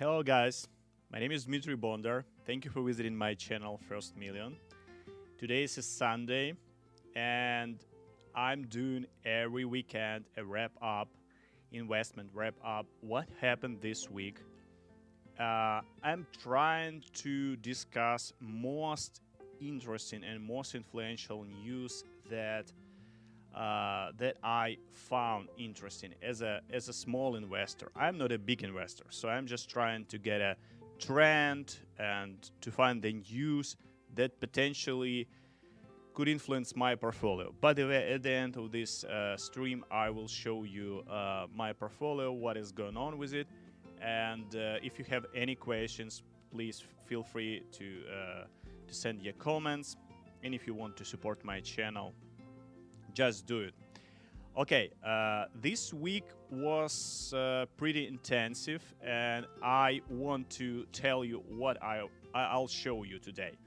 Hello guys, my name is Dmitry Bondar. Thank you for visiting my channel First Million. Today is a Sunday and I'm doing every weekend a investment wrap up, what happened this week. I'm trying to discuss most interesting and most influential news that I found interesting as a small investor. I'm not a big investor, so I'm just trying to get a trend and to find the news that potentially could influence my portfolio. By the way, at the end of this stream, I will show you my portfolio, what is going on with it, and if you have any questions, please feel free to send your comments. And if you want to support my channel, just do it. Okay, this week was pretty intensive, and I want to tell you what I'll show you today.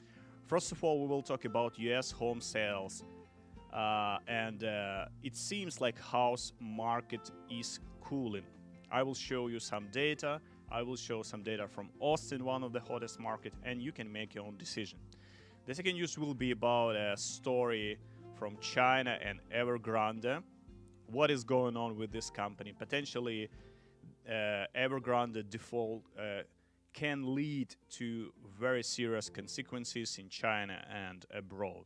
First of all, we will talk about US home sales, and it seems like house market is cooling. I will show you some data. I will show some data from Austin, one of the hottest markets, and you can make your own decision. The second news will be about a story from China and Evergrande. What is going on with this company? Potentially, Evergrande default can lead to very serious consequences in China and abroad.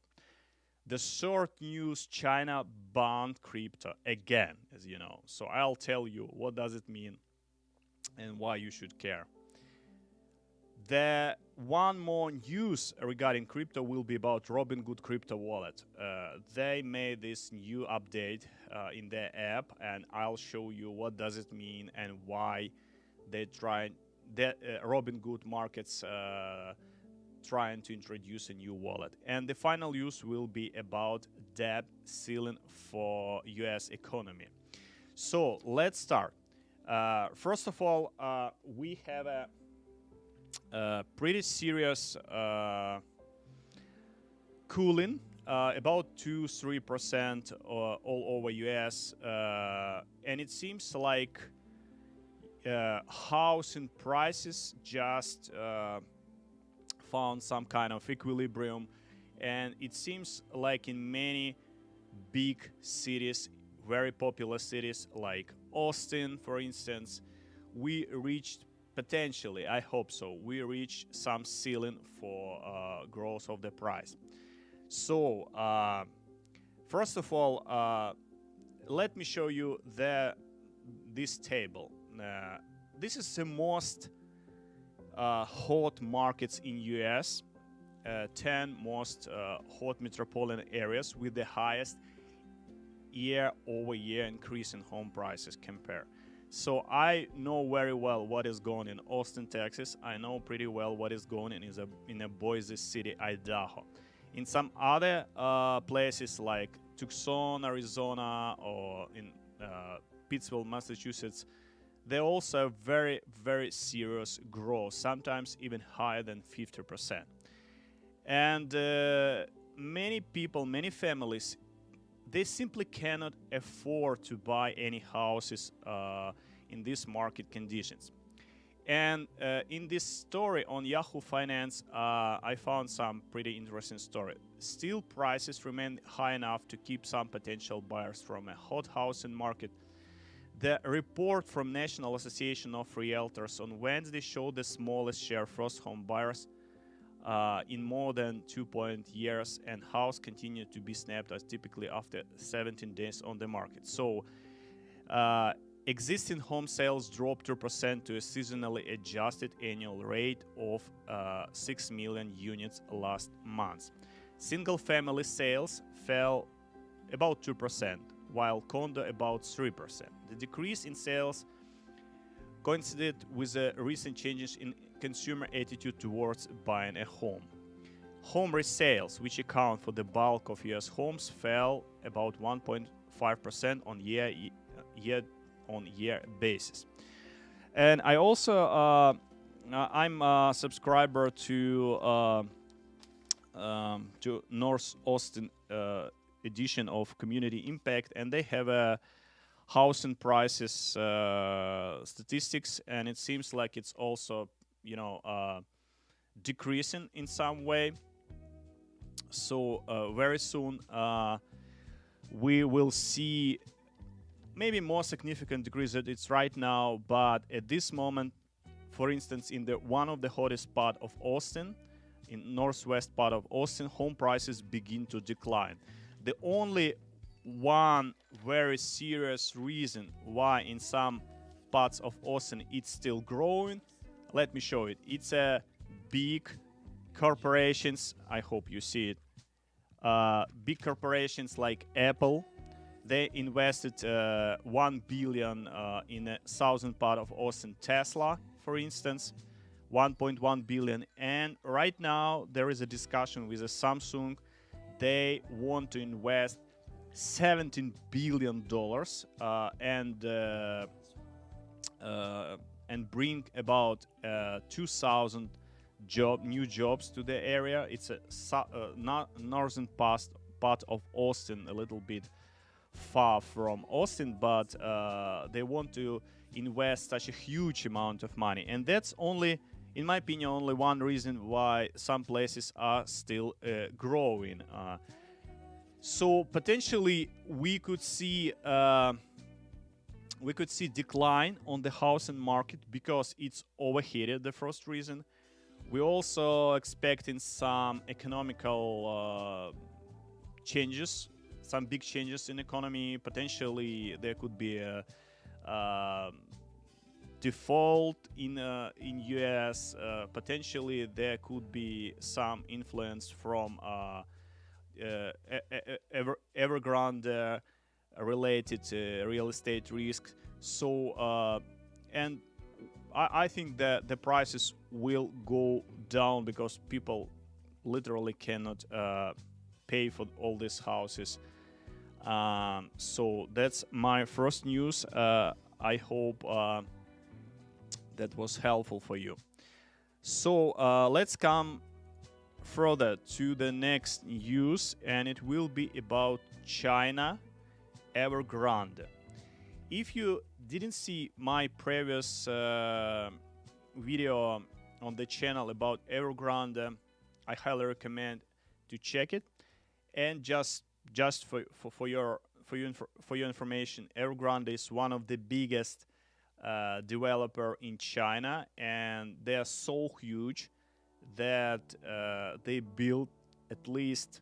The short news: China banned crypto again, as you know. So I'll tell you what does it mean and why you should care. The one more news regarding crypto will be about Robinhood crypto wallet. They made this new update in their app, and I'll show you what does it mean and why Robinhood markets trying to introduce a new wallet. And the final news will be about debt ceiling for US economy. So let's start. First of all, we have a pretty serious cooling, about 2-3% all over US, and it seems like housing prices just found some kind of equilibrium, and it seems like in many big cities, very popular cities like Austin, for instance, we reached potentially, I hope so, we reach some ceiling for growth of the price. So, first of all, let me show you this table. This is the most hot markets in US, 10 most hot metropolitan areas with the highest year-over-year increase in home prices compared. So I know very well what is going in Austin, Texas. I know pretty well what is going in a Boise City, Idaho. In some other places like Tucson, Arizona, or in Pittsville, Massachusetts, they also have very, very serious growth, sometimes even higher than 50%. And many people, many families, they simply cannot afford to buy any houses in these market conditions. And in this story on Yahoo Finance, I found some pretty interesting story. Still, prices remain high enough to keep some potential buyers from a hot housing market. The report from National Association of Realtors on Wednesday showed the smallest share of first home buyers in more than 2 years, and house continued to be snapped as typically after 17 days on the market. So existing home sales dropped 2% to a seasonally adjusted annual rate of 6 million units last month. Single family sales fell about 2%, while condo about 3%. The decrease in sales coincided with the recent changes in consumer attitude towards buying a home. Home resales, which account for the bulk of US homes, fell about 1.5% on year-on-year basis. And I also I'm a subscriber to North Austin edition of Community Impact, and they have a housing prices statistics, and it seems like it's also, decreasing in some way. So very soon we will see maybe more significant decrease than it's right now. But at this moment, for instance, in the one of the hottest part of Austin, in northwest part of Austin, home prices begin to decline. The only one very serious reason why in some parts of Austin it's still growing, let me show it. It's a big corporations. I hope you see it. Big corporations like Apple, they invested $1 billion in a southern part of Austin. Tesla, for instance, 1.1 billion. And right now there is a discussion with Samsung. They want to invest $17 billion and bring about 2,000 new jobs to the area. It's a northern part of Austin, a little bit far from Austin, but they want to invest such a huge amount of money. And that's only, in my opinion, only one reason why some places are still growing. So potentially we could see decline on the housing market because it's overheated. The first reason. We're also expecting some economical changes, some big changes in economy. Potentially there could be a default in US. Potentially there could be some influence from Evergrande related real estate risk. So and I think that the prices will go down because people literally cannot pay for all these houses. So that's my first news. I hope that was helpful for you. So let's come further to the next news, and it will be about China, Evergrande. If you didn't see my previous video on the channel about Evergrande, I highly recommend to check it. And just for your information, Evergrande is one of the biggest developer in China, and they are so huge that they built at least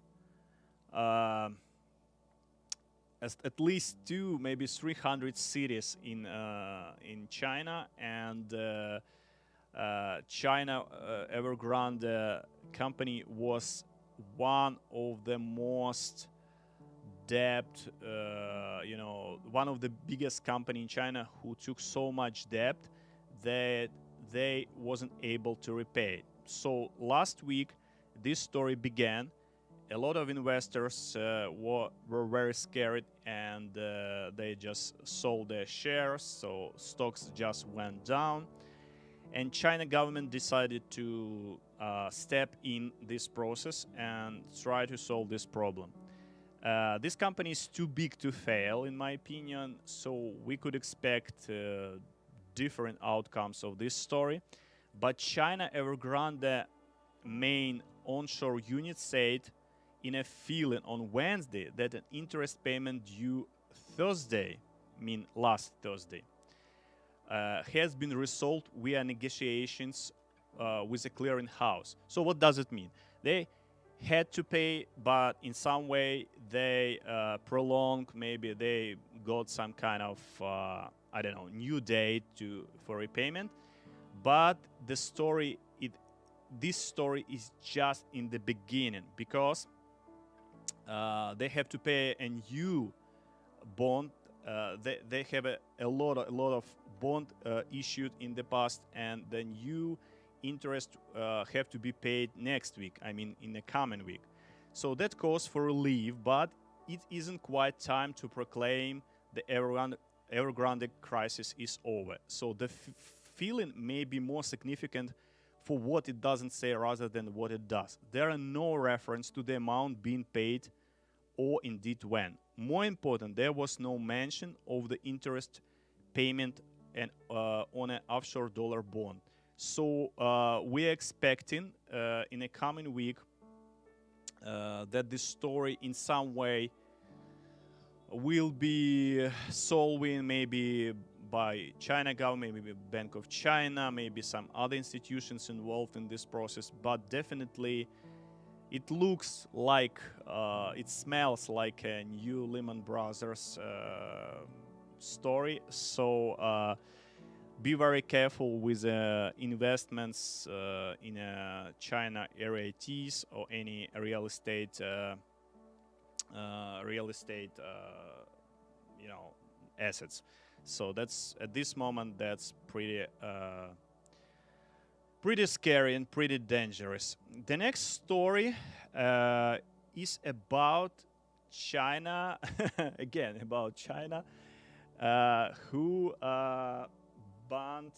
at least 2, maybe 300 cities in China. And China Evergrande company was one of the most debt, one of the biggest company in China who took so much debt that they wasn't able to repay it. So last week this story began. A lot of investors were very scared, and they just sold their shares, so stocks just went down. And China government decided to step in this process and try to solve this problem. This company is too big to fail, in my opinion, so we could expect different outcomes of this story. But China Evergrande main onshore unit said in a filing on Wednesday that an interest payment due Thursday, last Thursday, has been resolved via negotiations with a clearing house. So what does it mean? They had to pay, but in some way they prolonged. Maybe they got some kind of new date for repayment. But this story is just in the beginning, because they have to pay a new bond. They have a lot of bond issued in the past, and the new interest have to be paid next week. In the coming week. So that calls for relief, but it isn't quite time to proclaim the Evergrande crisis is over. So the feeling may be more significant for what it doesn't say rather than what it does. There are no reference to the amount being paid or indeed when. More important, there was no mention of the interest payment and on an offshore dollar bond. So we're expecting in a coming week that this story in some way will be solving, maybe by China government, maybe Bank of China, maybe some other institutions involved in this process, but definitely it looks like, it smells like a new Lehman Brothers story. So be very careful with investments in China REITs or any real estate, assets. So that's, at this moment, that's pretty scary and pretty dangerous. The next story is about China, again about China, who banned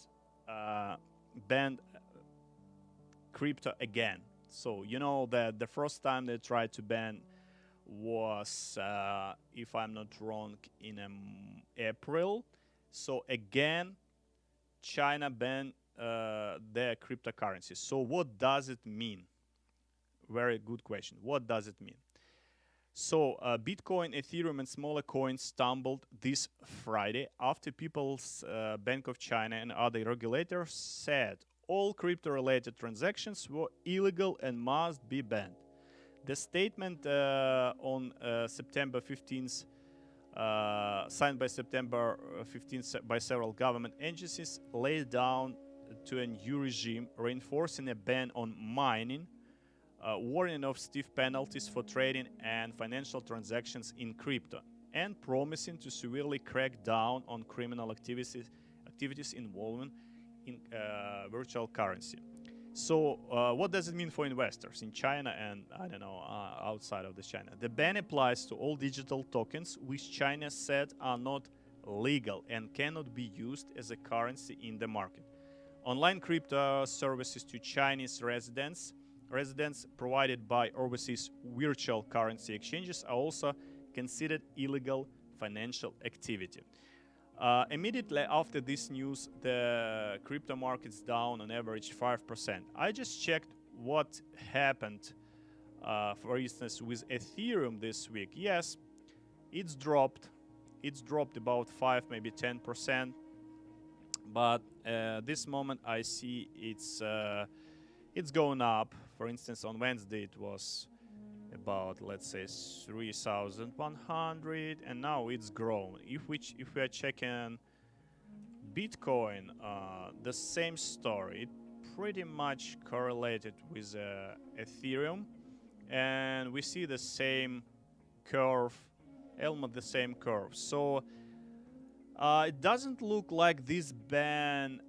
crypto again. So you know that the first time they tried to ban was, if I'm not wrong, in April. So again, China banned their cryptocurrencies. So what does it mean? Very good question. What does it mean? So Bitcoin, Ethereum, and smaller coins tumbled this Friday after People's Bank of China and other regulators said all crypto-related transactions were illegal and must be banned. The statement on September 15th, signed by September 15th by several government agencies, laid down to a new regime reinforcing a ban on mining, warning of stiff penalties for trading and financial transactions in crypto, and promising to severely crack down on criminal activities involving in virtual currency. So what does it mean for investors in China and, I don't know, outside of China? The ban applies to all digital tokens which China said are not legal and cannot be used as a currency in the market. Online crypto services to Chinese residents provided by overseas virtual currency exchanges are also considered illegal financial activity. Immediately after this news, the crypto market's down on average 5%. I just checked what happened, for instance, with Ethereum this week. Yes, it's dropped. It's dropped about 5, maybe 10%. But this moment, I see it's going up. For instance, on Wednesday, it was about, let's say, 3,100, and now it's grown. If we are checking Bitcoin, the same story. It pretty much correlated with Ethereum, and we see the same curve, almost the same curve. So it doesn't look like this ban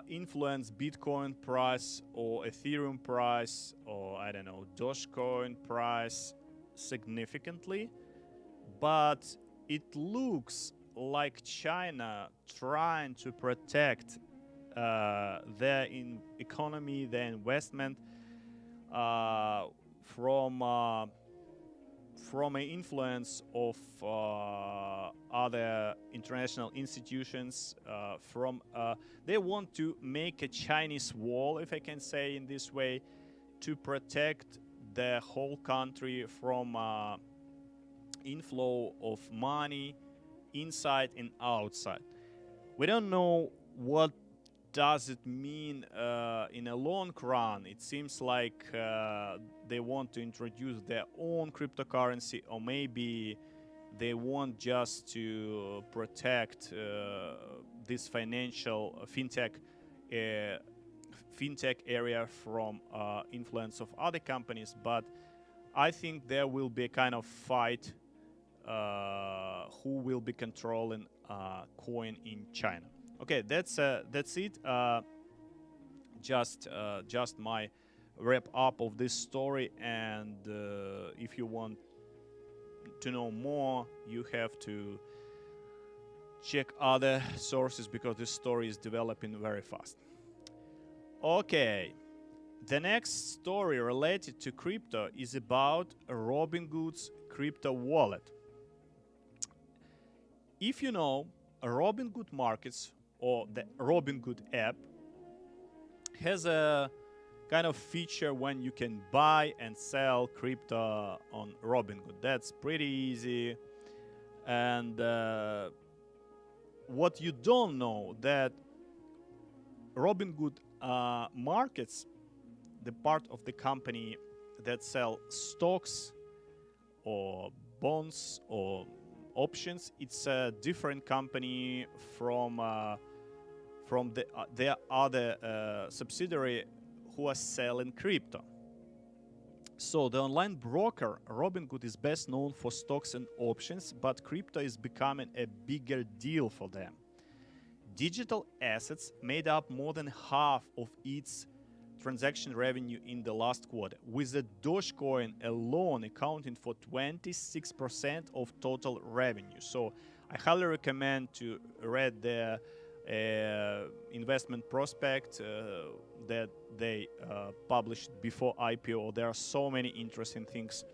influence Bitcoin price or Ethereum price or, I don't know, Dogecoin price significantly, but it looks like China trying to protect their economy, their investment from an influence of other international institutions. They want to make a Chinese wall, if I can say in this way, to protect the whole country from inflow of money inside and outside. We don't know what does it mean in a long run. It seems like they want to introduce their own cryptocurrency, or maybe they want just to protect this financial fintech area from influence of other companies. But I think there will be a kind of fight who will be controlling coin in China. Okay, that's it. Just my wrap up of this story. And if you want to know more, you have to check other sources because this story is developing very fast. Okay, The next story related to crypto is about Robinhood's crypto wallet. If you know, Robinhood Markets or the Robinhood app has a kind of feature when you can buy and sell crypto on Robinhood. That's pretty easy. And what you don't know that Robinhood Markets, the part of the company that sell stocks or bonds or options, it's a different company from their other subsidiary who are selling crypto. So the online broker Robinhood is best known for stocks and options, but crypto is becoming a bigger deal for them. Digital assets made up more than half of its transaction revenue in the last quarter, with the Dogecoin alone accounting for 26% of total revenue. So I highly recommend to read the investment prospect that they published before IPO. There are so many interesting things.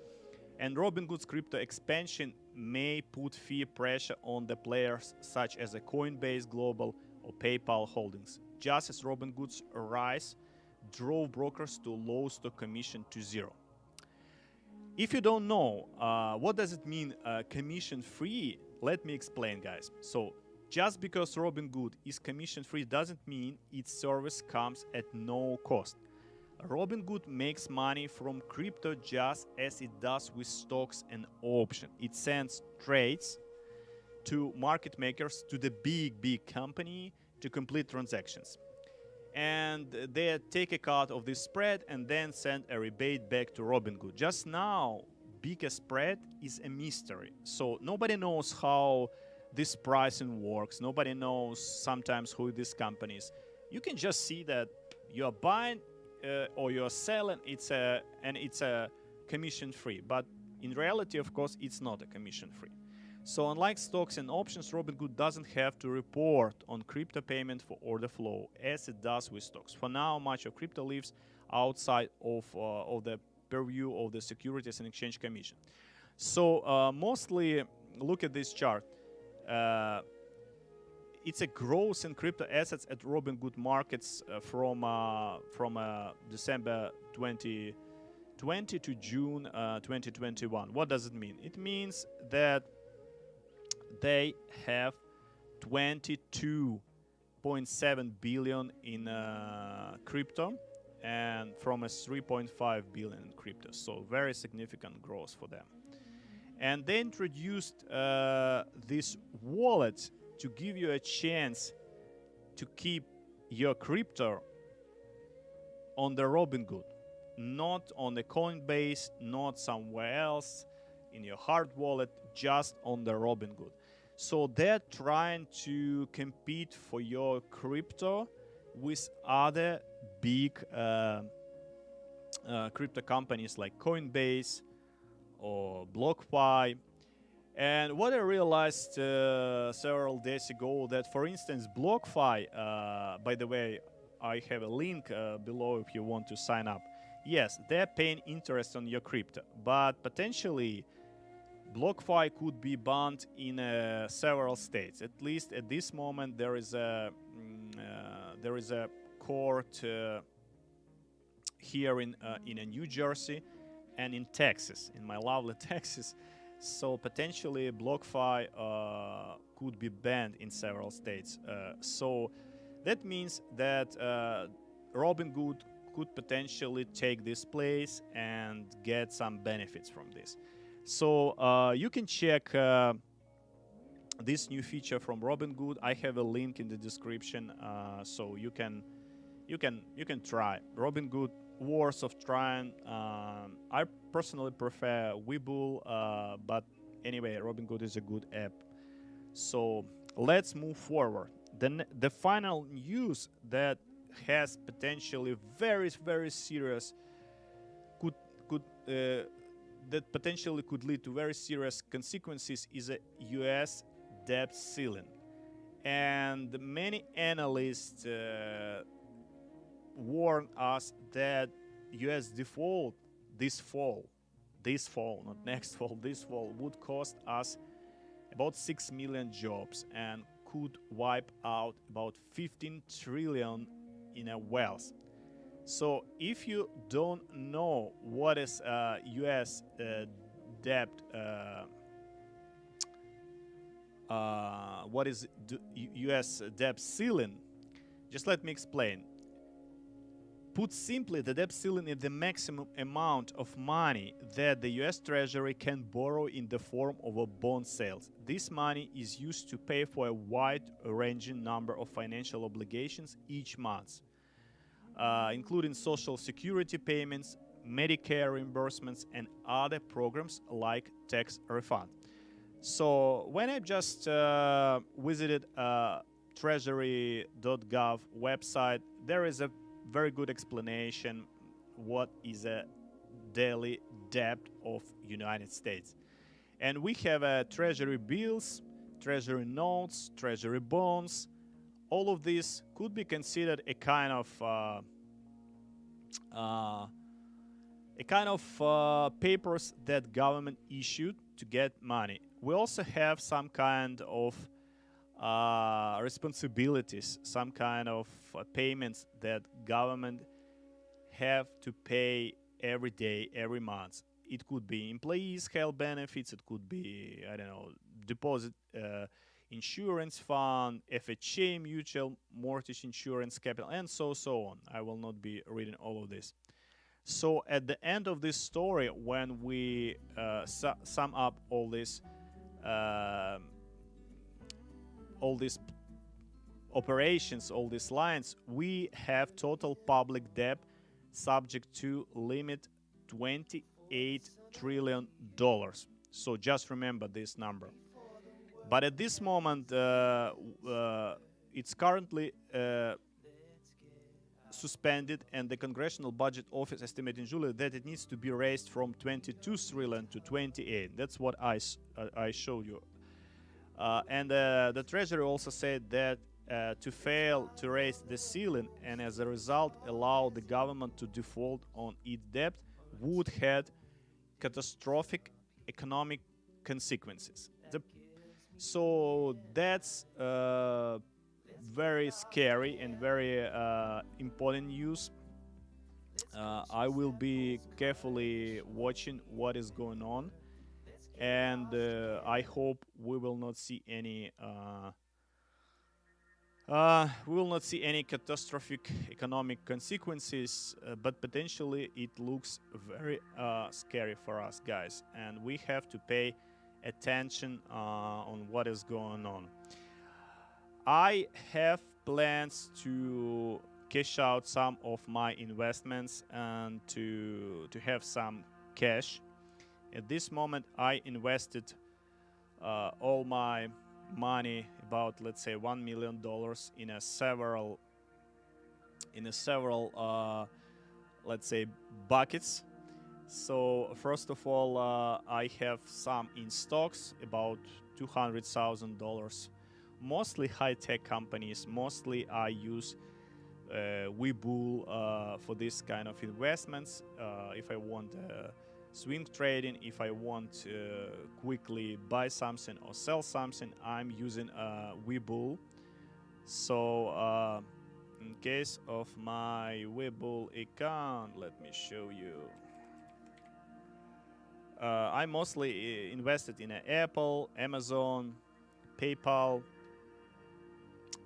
And Robinhood's crypto expansion may put fee pressure on the players such as a Coinbase Global or PayPal Holdings, just as Robinhood's rise drove brokers to low stock commission to zero. If you don't know, what does it mean commission free? Let me explain, guys. So just because Robinhood is commission free doesn't mean its service comes at no cost. Robinhood makes money from crypto just as it does with stocks and options. It sends trades to market makers, to the big company to complete transactions. And they take a cut of this spread and then send a rebate back to Robinhood. Just now, bigger spread is a mystery. So nobody knows how this pricing works. Nobody knows sometimes who this company is. You can just see that you're buying or you're selling, it's a commission free. But in reality, of course, it's not a commission free. So unlike stocks and options, Robinhood doesn't have to report on crypto payment for order flow as it does with stocks. For now, much of crypto lives outside of the purview of the Securities and Exchange Commission. So mostly, look at this chart. It's a growth in crypto assets at Robinhood Markets from December 2020 to June 2021. What does it mean? It means that they have 22.7 billion in crypto and from a 3.5 billion in crypto. So very significant growth for them. And they introduced this wallet to give you a chance to keep your crypto on the Robinhood, not on the Coinbase, not somewhere else in your hard wallet, just on the Robinhood. So they're trying to compete for your crypto with other big crypto companies like Coinbase or BlockFi. And what I realized several days ago that, for instance, BlockFi, by the way, I have a link below if you want to sign up. Yes, they're paying interest on your crypto, but potentially BlockFi could be banned in several states. At least at this moment, there is a court here in New Jersey and in Texas, in my lovely Texas. So potentially BlockFi could be banned in several states. So that means that Robinhood could potentially take this place and get some benefits from this. So you can check this new feature from Robinhood. I have a link in the description, so you can try Robinhood. Worth of trying. I personally prefer Webull, but anyway, Robinhood is a good app. So let's move forward. Then the final news that has potentially very serious that potentially could lead to very serious consequences is a U.S. debt ceiling, and many analysts warn us that US default this fall, not next fall, this fall, would cost us about 6 million jobs and could wipe out about 15 trillion in a wealth. So if you don't know what is US debt, what is US debt ceiling, just let me explain. Put simply, the debt ceiling is the maximum amount of money that the US Treasury can borrow in the form of a bond sales. This money is used to pay for a wide-ranging number of financial obligations each month, including Social Security payments, Medicare reimbursements, and other programs like tax refund. So when I just visited treasury.gov website, there is a very good explanation what is a daily debt of United States. And we have treasury bills, treasury notes, treasury bonds. All of this could be considered a kind of papers that government issued to get money. We also have some kind of responsibilities, some kind of payments that government have to pay every day, every month. It could be employees' health benefits. It could be, I don't know, deposit insurance fund, FHA, mutual mortgage insurance, capital, and so on. I will not be reading all of this. So at the end of this story, when we sum up all these operations, all these lines, we have total public debt subject to limit $28 trillion. So just remember this number. But at this moment, it's currently suspended, and the Congressional Budget Office estimated in July that it needs to be raised from 22 trillion to 28. That's what I showed you. And the Treasury also said that to fail to raise the ceiling and as a result allow the government to default on its debt would have catastrophic economic consequences. So that's very scary and very important news. I will be carefully watching what is going on, and I hope we will not see any catastrophic economic consequences, but potentially it looks very scary for us, guys, and we have to pay attention on what is going on. I have plans to cash out some of my investments and to have some cash. At this moment, I invested all my money, about let's say $1 million, in a several let's say buckets. So first of all, I have some in stocks, about $200,000. Mostly high-tech companies. Mostly I use Webull for this kind of investments. If I want swing trading, if I want quickly buy something or sell something, I'm using Webull. So in case of my Webull account, let me show you. I mostly invested in Apple, Amazon, PayPal,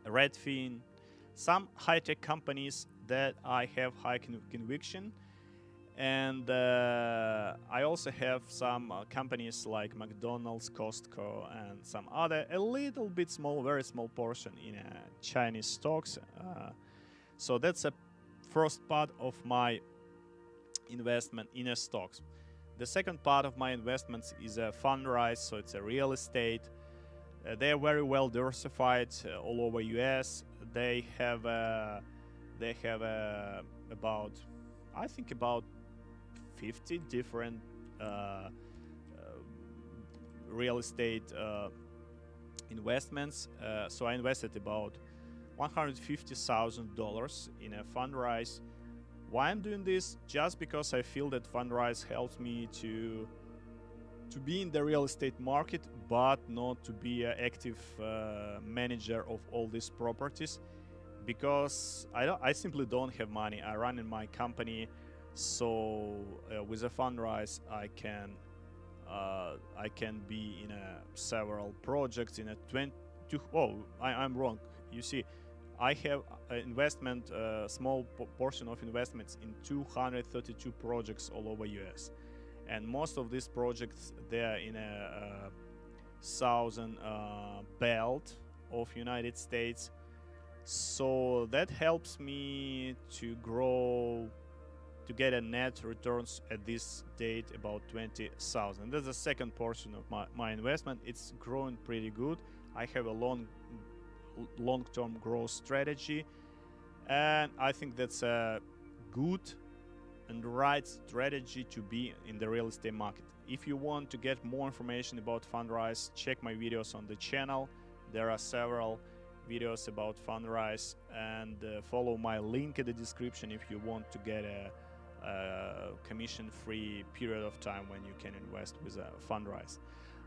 Redfin, some high-tech companies that I have high conviction, and I also have some companies like McDonald's, Costco, and some other a little bit small, very small portion in Chinese stocks. So that's a first part of my investment in stocks. The second part of my investments is a fundraise, so it's a real estate. They are very well diversified all over US. They have about, I think, about 50 different real estate investments. So I invested about $150,000 in a fundraise Why I'm doing this? Just because I feel that Fundrise helps me to be in the real estate market, but not to be an active manager of all these properties, because I simply don't have money. I run in my company, so with a Fundrise I can be in several projects in a 20. Oh, I'm wrong. You see, I have investment, small portion of investments in 232 projects all over US, and most of these projects they are in a southern belt of United States. So that helps me to grow, to get a net returns at this date about 20,000. That's the second portion of my investment. It's growing pretty good. I have a long-term growth strategy, and I think that's a good and right strategy to be in the real estate market. If you want to get more information about Fundrise, check my videos on the channel. There are several videos about Fundrise, and follow my link in the description if you want to get a commission-free period of time when you can invest with a Fundrise.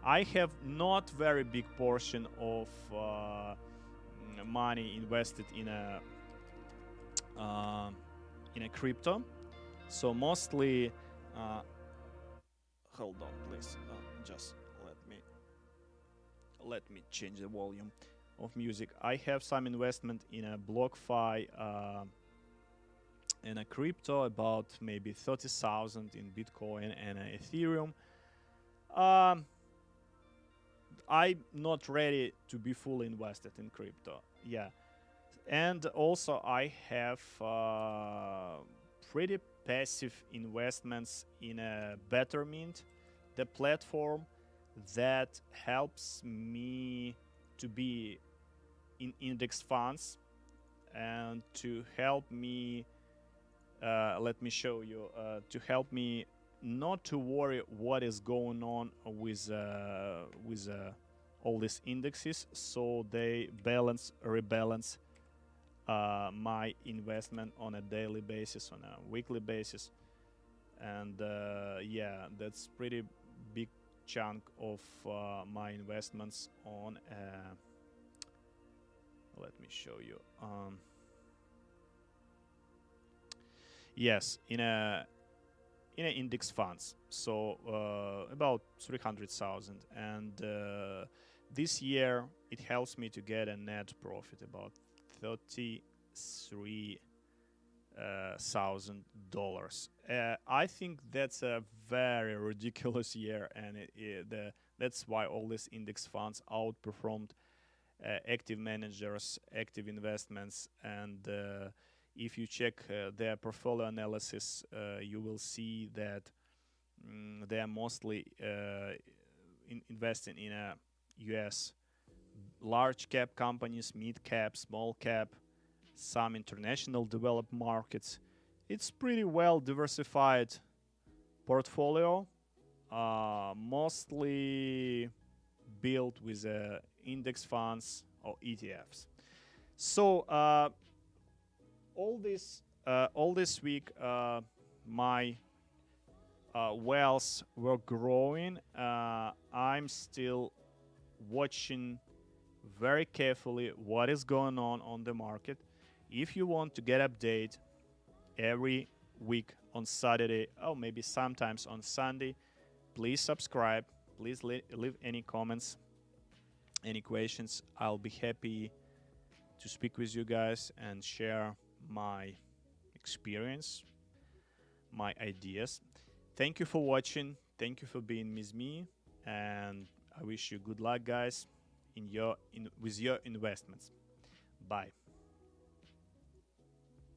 I have not very big portion of money invested in a crypto, so mostly hold on please, just let me change the volume of music. I have some investment in a BlockFi, in a crypto, about maybe 30,000 in Bitcoin and Ethereum. I'm not ready to be fully invested in crypto. Yeah, and also I have pretty passive investments in a Betterment, the platform that helps me to be in index funds and to help me let me show you, to help me not to worry what is going on with all these indexes, so they rebalance my investment on a daily basis, on a weekly basis, and yeah, that's pretty big chunk of my investments on let me show you, yes, in a index funds, so about 300,000, and this year it helps me to get a net profit about $33,000. I think that's a very ridiculous year, and that's why all these index funds outperformed active managers, active investments, and if you check their portfolio analysis, you will see that they are mostly investing in a US large cap companies, mid cap, small cap, some international developed markets. It's pretty well diversified portfolio, mostly built with index funds or ETFs. So all this week my wealth were growing. I'm still watching very carefully what is going on the market. If you want to get update every week on Saturday, or maybe sometimes on Sunday, please subscribe. Please leave any comments, any questions. I'll be happy to speak with you guys and share my experience, my ideas. Thank you for watching. Thank you for being with me, and I wish you good luck, guys, with your investments. Bye.